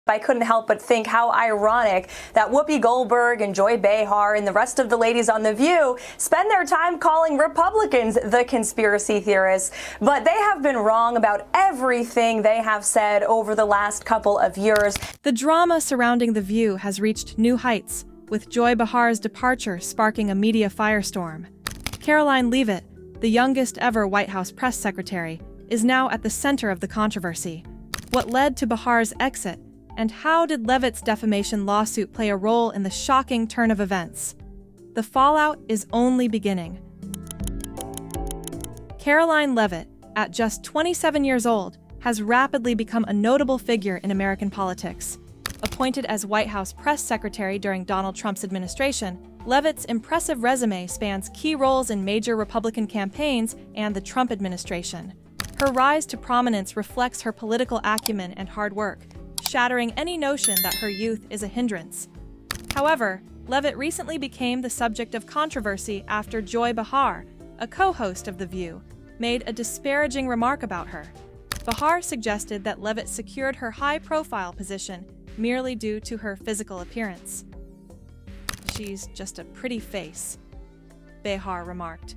I couldn't help but think how ironic that Whoopi Goldberg and Joy Behar and the rest of the ladies on The View spend their time calling Republicans the conspiracy theorists. But they have been wrong about everything they have said over the last couple of years. The drama surrounding The View has reached new heights, with Joy Behar's departure sparking a media firestorm. Karoline Leavitt, the youngest ever White House press secretary, is now at the center of the controversy. What led to Behar's exit? And how did Leavitt's defamation lawsuit play a role in the shocking turn of events? The fallout is only beginning. Karoline Leavitt, at just 27 years old, has rapidly become a notable figure in American politics. Appointed as White House press secretary during Donald Trump's administration, Leavitt's impressive resume spans key roles in major Republican campaigns and the Trump administration. Her rise to prominence reflects her political acumen and hard work, shattering any notion that her youth is a hindrance. However, Leavitt recently became the subject of controversy after Joy Behar, a co-host of The View, made a disparaging remark about her. Behar suggested that Leavitt secured her high-profile position merely due to her physical appearance. "She's just a pretty face," Behar remarked,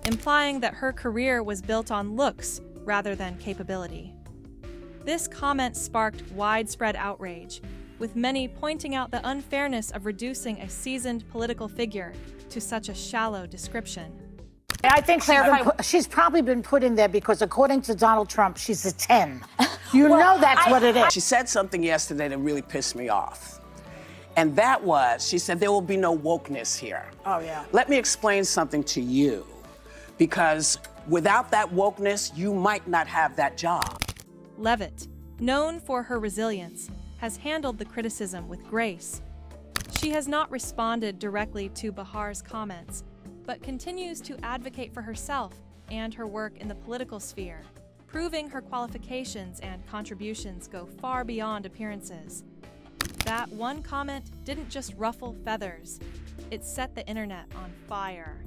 implying that her career was built on looks rather than capability. This comment sparked widespread outrage, with many pointing out the unfairness of reducing a seasoned political figure to such a shallow description. I think she's probably been put in there because, according to Donald Trump, she's a 10. You know that's what it is. She said something yesterday that really pissed me off. And that was, she said, there will be no wokeness here. Oh, yeah. Let me explain something to you, because without that wokeness, you might not have that job. Leavitt, known for her resilience, has handled the criticism with grace. She has not responded directly to Behar's comments, but continues to advocate for herself and her work in the political sphere, proving her qualifications and contributions go far beyond appearances. That one comment didn't just ruffle feathers, it set the internet on fire.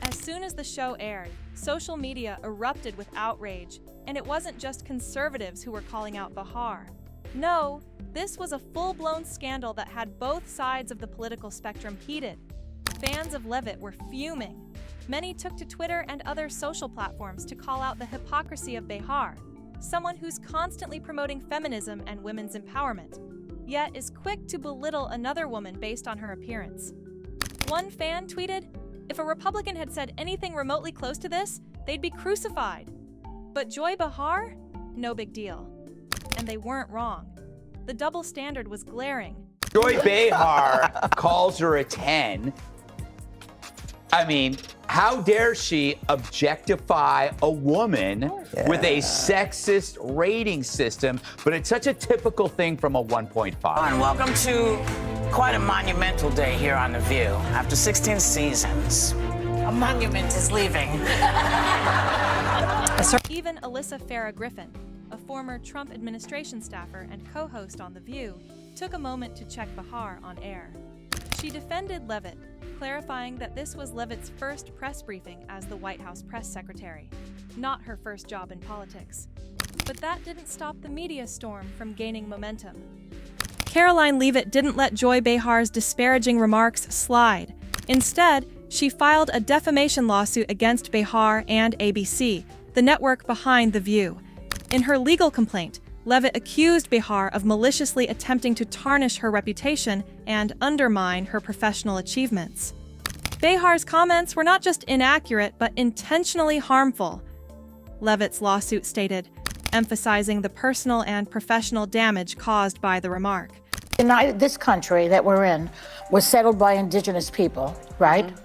As soon as the show aired, social media erupted with outrage, and it wasn't just conservatives who were calling out Behar. No, this was a full-blown scandal that had both sides of the political spectrum heated. Fans of Leavitt were fuming. Many took to Twitter and other social platforms to call out the hypocrisy of Behar, someone who's constantly promoting feminism and women's empowerment, yet is quick to belittle another woman based on her appearance. One fan tweeted, "If a Republican had said anything remotely close to this, they'd be crucified. But Joy Behar? No big deal." And they weren't wrong. The double standard was glaring. Joy Behar calls her a 10. I mean, how dare she objectify a woman with a sexist rating system, but it's such a typical thing from a 1.5. And welcome to quite a monumental day here on The View. After 16 seasons, a monument is leaving. Even Alyssa Farah Griffin, a former Trump administration staffer and co-host on The View, took a moment to check Behar on air. She defended Leavitt, clarifying that this was Leavitt's first press briefing as the White House press secretary, not her first job in politics. But that didn't stop the media storm from gaining momentum. Karoline Leavitt didn't let Joy Behar's disparaging remarks slide. Instead, she filed a defamation lawsuit against Behar and ABC, the network behind The View. In her legal complaint, Leavitt accused Behar of maliciously attempting to tarnish her reputation and undermine her professional achievements. Behar's comments were not just inaccurate, but intentionally harmful, Leavitt's lawsuit stated, emphasizing the personal and professional damage caused by the remark. This country that we're in was settled by indigenous people, right? Mm-hmm.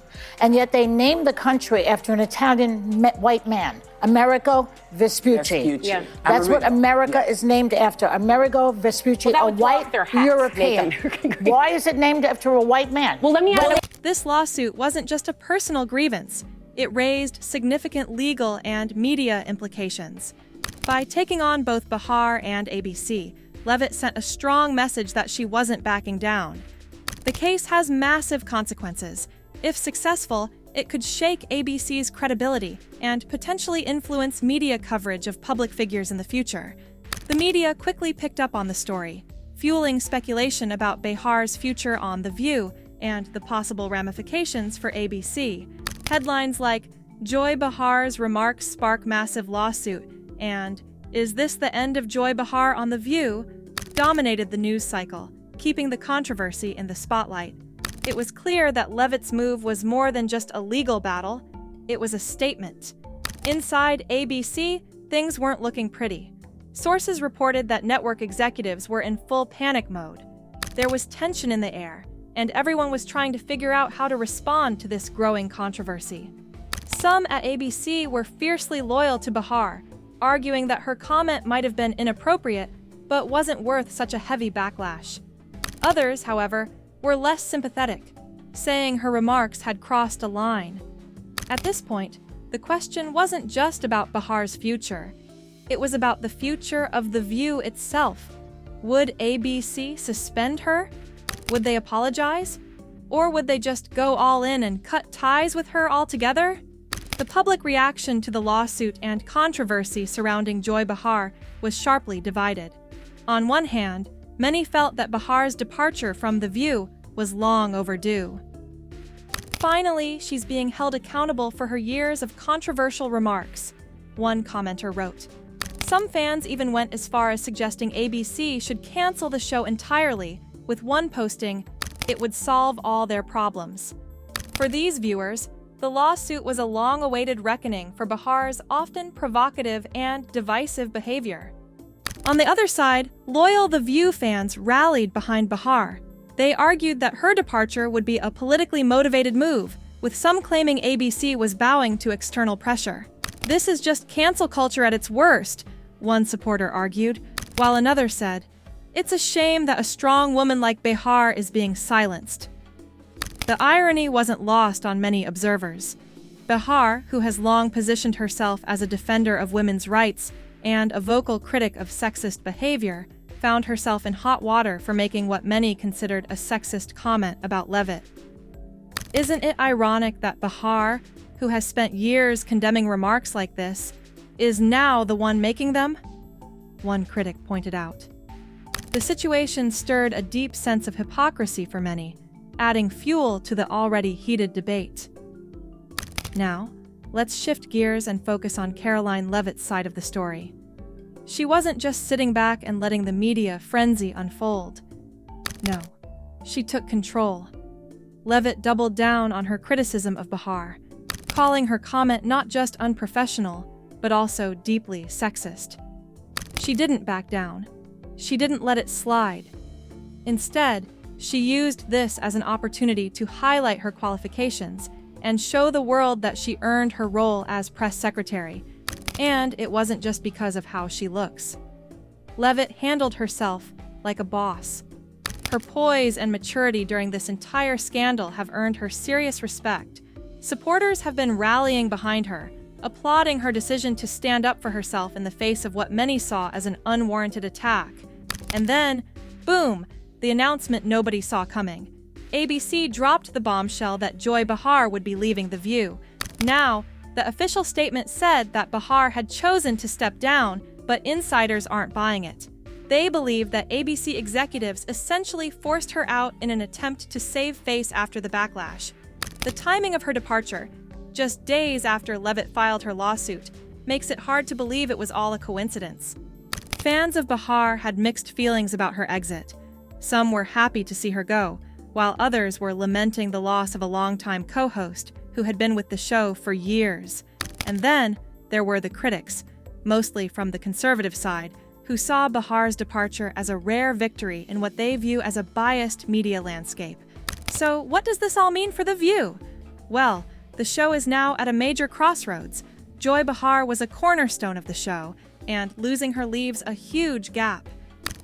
And yet they named the country after an Italian white man, Amerigo Vespucci. Yeah. That's what America is named after, Amerigo Vespucci, a white European. Why is it named after a white man? Well, let me ask. This lawsuit wasn't just a personal grievance. It raised significant legal and media implications. By taking on both Behar and ABC, Leavitt sent a strong message that she wasn't backing down. The case has massive consequences. If successful, it could shake ABC's credibility and potentially influence media coverage of public figures in the future. The media quickly picked up on the story, fueling speculation about Behar's future on The View and the possible ramifications for ABC. Headlines like, "Joy Behar's remarks spark massive lawsuit," and "Is this the end of Joy Behar on The View?" dominated the news cycle, keeping the controversy in the spotlight. It was clear that Leavitt's move was more than just a legal battle, it was a statement. Inside ABC, things weren't looking pretty. Sources reported that network executives were in full panic mode. There was tension in the air, and everyone was trying to figure out how to respond to this growing controversy. Some at ABC were fiercely loyal to Behar, arguing that her comment might have been inappropriate, but wasn't worth such a heavy backlash. Others, however, were less sympathetic, saying her remarks had crossed a line. At this point, the question wasn't just about Behar's future. It was about the future of The View itself. Would ABC suspend her? Would they apologize? Or would they just go all in and cut ties with her altogether? The public reaction to the lawsuit and controversy surrounding Joy Behar was sharply divided. On one hand, many felt that Behar's departure from The View was long overdue. Finally, she's being held accountable for her years of controversial remarks, one commenter wrote. Some fans even went as far as suggesting ABC should cancel the show entirely, with one posting, "It would solve all their problems." For these viewers, the lawsuit was a long-awaited reckoning for Behar's often provocative and divisive behavior. On the other side, loyal The View fans rallied behind Behar. They argued that her departure would be a politically motivated move, with some claiming ABC was bowing to external pressure. "This is just cancel culture at its worst," one supporter argued, while another said, "It's a shame that a strong woman like Behar is being silenced." The irony wasn't lost on many observers. Behar, who has long positioned herself as a defender of women's rights and a vocal critic of sexist behavior, found herself in hot water for making what many considered a sexist comment about Leavitt. Isn't it ironic that Behar, who has spent years condemning remarks like this, is now the one making them? One critic pointed out. The situation stirred a deep sense of hypocrisy for many, adding fuel to the already heated debate. Now, let's shift gears and focus on Karoline Leavitt's side of the story. She wasn't just sitting back and letting the media frenzy unfold. No, she took control. Leavitt doubled down on her criticism of Behar, calling her comment not just unprofessional, but also deeply sexist. She didn't back down. She didn't let it slide. Instead, she used this as an opportunity to highlight her qualifications and show the world that she earned her role as press secretary. And it wasn't just because of how she looks. Leavitt handled herself like a boss. Her poise and maturity during this entire scandal have earned her serious respect. Supporters have been rallying behind her, applauding her decision to stand up for herself in the face of what many saw as an unwarranted attack. And then, boom, the announcement nobody saw coming. ABC dropped the bombshell that Joy Behar would be leaving The View. Now, the official statement said that Behar had chosen to step down, but insiders aren't buying it. They believe that ABC executives essentially forced her out in an attempt to save face after the backlash. The timing of her departure, just days after Leavitt filed her lawsuit, makes it hard to believe it was all a coincidence. Fans of Behar had mixed feelings about her exit. Some were happy to see her go, while others were lamenting the loss of a longtime co-host who had been with the show for years. And then there were the critics, mostly from the conservative side, who saw Behar's departure as a rare victory in what they view as a biased media landscape. So what does this all mean for The View? Well, the show is now at a major crossroads. Joy Behar was a cornerstone of the show, and losing her leaves a huge gap.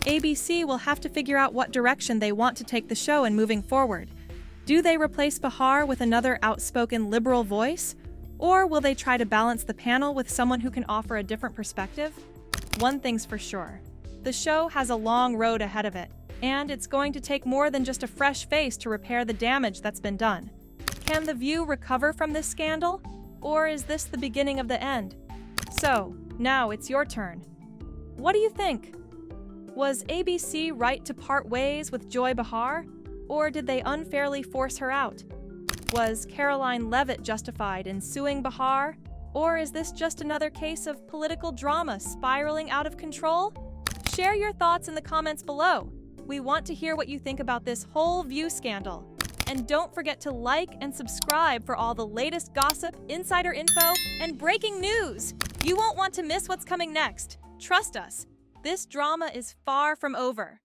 ABC will have to figure out what direction they want to take the show in moving forward. Do they replace Behar with another outspoken liberal voice? Or will they try to balance the panel with someone who can offer a different perspective? One thing's for sure. The show has a long road ahead of it, and it's going to take more than just a fresh face to repair the damage that's been done. Can The View recover from this scandal? Or is this the beginning of the end? So, now it's your turn. What do you think? Was ABC right to part ways with Joy Behar, or did they unfairly force her out? Was Karoline Leavitt justified in suing Behar, or is this just another case of political drama spiraling out of control? Share your thoughts in the comments below. We want to hear what you think about this whole View scandal. And don't forget to like and subscribe for all the latest gossip, insider info, and breaking news. You won't want to miss what's coming next. Trust us, this drama is far from over.